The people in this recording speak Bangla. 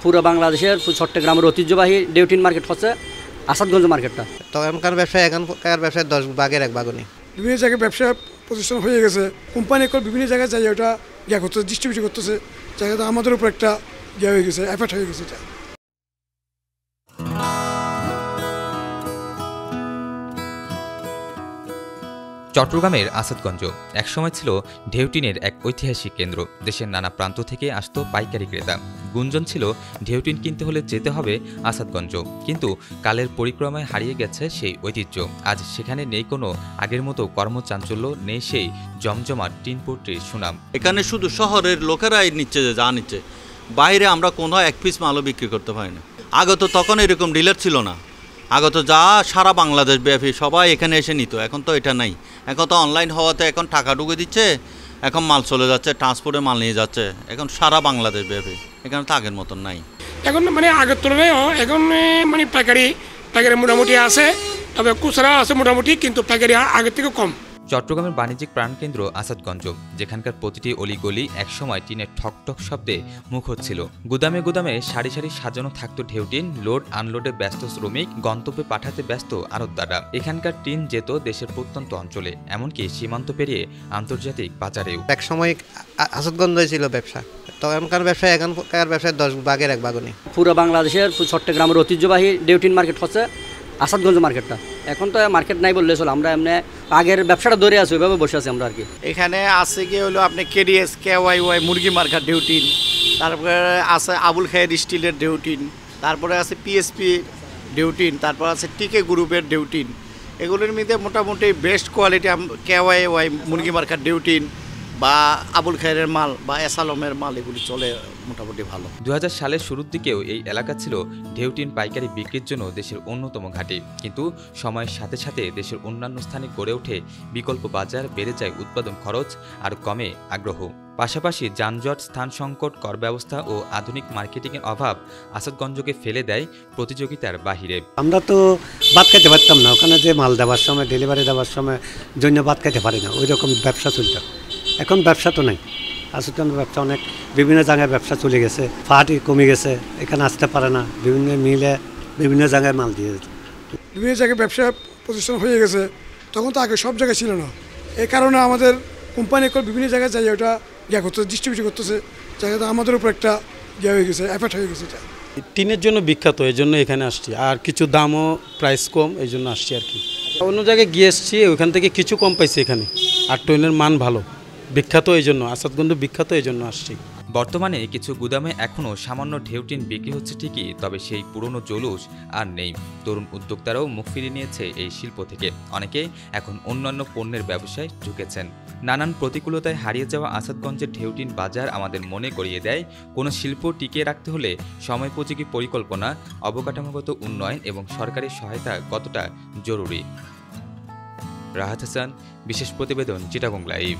পুরো বাংলাদেশের চট্টগ্রামের ঐতিহ্যবাহী ডেউটিন মার্কেট হচ্ছে আসাদগঞ্জ মার্কেটটা। তো এখনকার ব্যবসায় এখনকার ব্যবসায় 10 ভাগের 1 ভাগও নেই। বিভিন্ন জায়গায় ব্যবসা প্রতিষ্ঠান হয়ে গেছে, কোম্পানি বিভিন্ন জায়গায় যাই ওটা ইয়া করতেছে, ডিস্ট্রিবিউশন করতেছে, জায়গাটা আমাদের উপর একটা ইয়ে হয়ে গেছে, এফেক্ট হয়ে গেছে। এটা চট্টগ্রামের আসাদগঞ্জ একসময় ছিল ঢেউটিনের এক ঐতিহাসিক কেন্দ্র। দেশের নানা প্রান্ত থেকে আসত পাইকারি ক্রেতা। গুঞ্জন ছিল ঢেউটিন কিনতে হলে যেতে হবে আসাদগঞ্জ, কিন্তু কালের পরিক্রমায় হারিয়ে গেছে সেই ঐতিহ্য। আজ সেখানে নেই কোনো আগের মতো কর্মচাঞ্চল্য, নেই সেই জমজমাট টিনপট্টির সুনাম। এখানে শুধু শহরের লোকেরাই নিচ্ছে, যা নিচ্ছে, বাইরে আমরা কোনো এক পিস মালও বিক্রি করতে পারি না। আগে তো তখন এরকম ডিলার ছিল না, আগে তো যা সারা বাংলাদেশ ব্যাপী সবাই এখানে এসে নিত। এখন তো এটা নাই, এখন তো অনলাইন হওয়াতে এখন টাকা ঢুকে দিচ্ছে, এখন মাল চলে যাচ্ছে, ট্রান্সপোর্টে মাল নিয়ে যাচ্ছে, এখন সারা বাংলাদেশ ব্যাপী। এখানে তো আগের মতন নাই এখন, মানে আগের তুলনায় এখন মানে পাইকারি মোটামুটি আছে, তবে খুচরা আছে মোটামুটি, কিন্তু পাইকারি আগের থেকে কম। চট্টগ্রামের বাণিজ্যিক প্রাণকেন্দ্র আসাদগঞ্জ, যেখানকার প্রতিটি অলিগলি একসময় টিনের ঠকঠক শব্দে মুখর ছিল। গুদামে গুদামে সারি সারি সাজানো থাকতো ঢেউটিন, লোড আনলোডে ব্যস্ত শ্রমিক, গন্তব্যে পাঠাতে ব্যস্ত আড়তদাররা। এখানকার টিন যেত দেশের প্রত্যন্ত অঞ্চলে, এমনকি সীমান্ত পেরিয়ে আন্তর্জাতিক বাজারেও। এক সময় আসাদগঞ্জই ছিল ব্যবসা, তো এখনকার ব্যবসায় 10 ভাগের 1 ভাগও নেই। পুরো বাংলাদেশের চট্টগ্রামের ঐতিহ্যবাহী ডেউটিন মার্কেট হচ্ছে আসাদগঞ্জ মার্কেটটা। এখন তো মার্কেট নাই বললে চলো, আমরা এমনি আগের ব্যবসাটা ধরে আছি, ওইভাবে বসে আছি আমরা আর কি। এখানে আছে কি হলো আপনি কেডিএস KYY মুরগি মার্কার ডেউটিন, তারপরে আছে আবুল খায়ের স্টিলের ডেউটিন, তারপরে আছে PSP ডেউটিন, তারপর আছে টিকে গ্রুপের ডেউটিন। এগুলোর মধ্যে মোটামুটি বেস্ট কোয়ালিটি KYY মুরগি মার্কার ডেউটিন বা আবুল খায়ের মাল বা এসালমের মাল, এগুলি চলে মোটামুটি ভালো। 2000 সালের শুরুর দিকেও এই এলাকা ছিল ঢেউটিন পাইকারি বিক্রির জন্য দেশের অন্যতম ঘাঁটি, কিন্তু সময়ের সাথে সাথে দেশের অন্যান্য স্থানে গড়ে ওঠে বিকল্প বাজার, বেড়ে যায় উৎপাদন খরচ আর কমে আগ্রহ। পাশাপাশি যানজট, স্থান সংকট, কর ব্যবস্থা ও আধুনিক মার্কেটিংয়ের অভাব আসাদগঞ্জকে ফেলে দেয় প্রতিযোগিতার বাহিরে। আমরা তো ভাত খেতে পারতাম না, ওখানে যে মাল দেওয়ার সময়, ডেলিভারি দেওয়ার সময় জন্য ভাত খেতে পারি না, ওই রকম ব্যবসা চলত। এখন ব্যবসা তো নেই, আসাদগঞ্জ ব্যবসা অনেক বিভিন্ন জায়গায় ব্যবসা চলে গেছে, ফাটি কমে গেছে, এখানে আসতে পারে না, বিভিন্ন মিলে বিভিন্ন জায়গায় মাল দিয়ে যেত। বিভিন্ন জায়গায় ব্যবসা প্রতিষ্ঠান হয়ে গেছে, তখন তো আগে সব জায়গায় ছিল না। এই কারণে আমাদের কোম্পানি বিভিন্ন জায়গায় যাই ওটা ইয়া করতেছে, ডিস্ট্রিবিউশন করতেছে, জায়গাটা আমাদের উপর একটা ইয়ে হয়ে গেছে, এফেক্ট হয়ে গেছে। এটা টিনের জন্য বিখ্যাত, এই জন্য এখানে আসছি, আর কিছু দামও প্রাইস কম, এই জন্য আসছি আর কি। অন্য জায়গায় গিয়ে এসছি, ওইখান থেকে কিছু কম পাইছি এখানে, আর টিনের মান ভালো, বিখ্যাত এই জন্য, আসাদগঞ্জ বিখ্যাত এই জন্য আসছি। বর্তমানে কিছু গুদামে এখনও সামান্য ঢেউটিন বিক্রি হচ্ছে ঠিকই, তবে সেই পুরনো জৌলুস আর নেই। তরুণ উদ্যোক্তারাও মুখ ফিরিয়ে নিয়েছে এই শিল্প থেকে, অনেকে এখন অন্যান্য পণ্যের ব্যবসায় ঝুঁকেছেন। নানান প্রতিকূলতায় হারিয়ে যাওয়া আসাদগঞ্জের ঢেউটিন বাজার আমাদের মনে করিয়ে দেয়, কোনো শিল্প টিকিয়ে রাখতে হলে সময়োপযোগী পরিকল্পনা, অবকাঠামোগত উন্নয়ন এবং সরকারি সহায়তা কতটা জরুরি। রাহাত হাসান, বিশেষ প্রতিবেদন, চিটাগং লাইভ।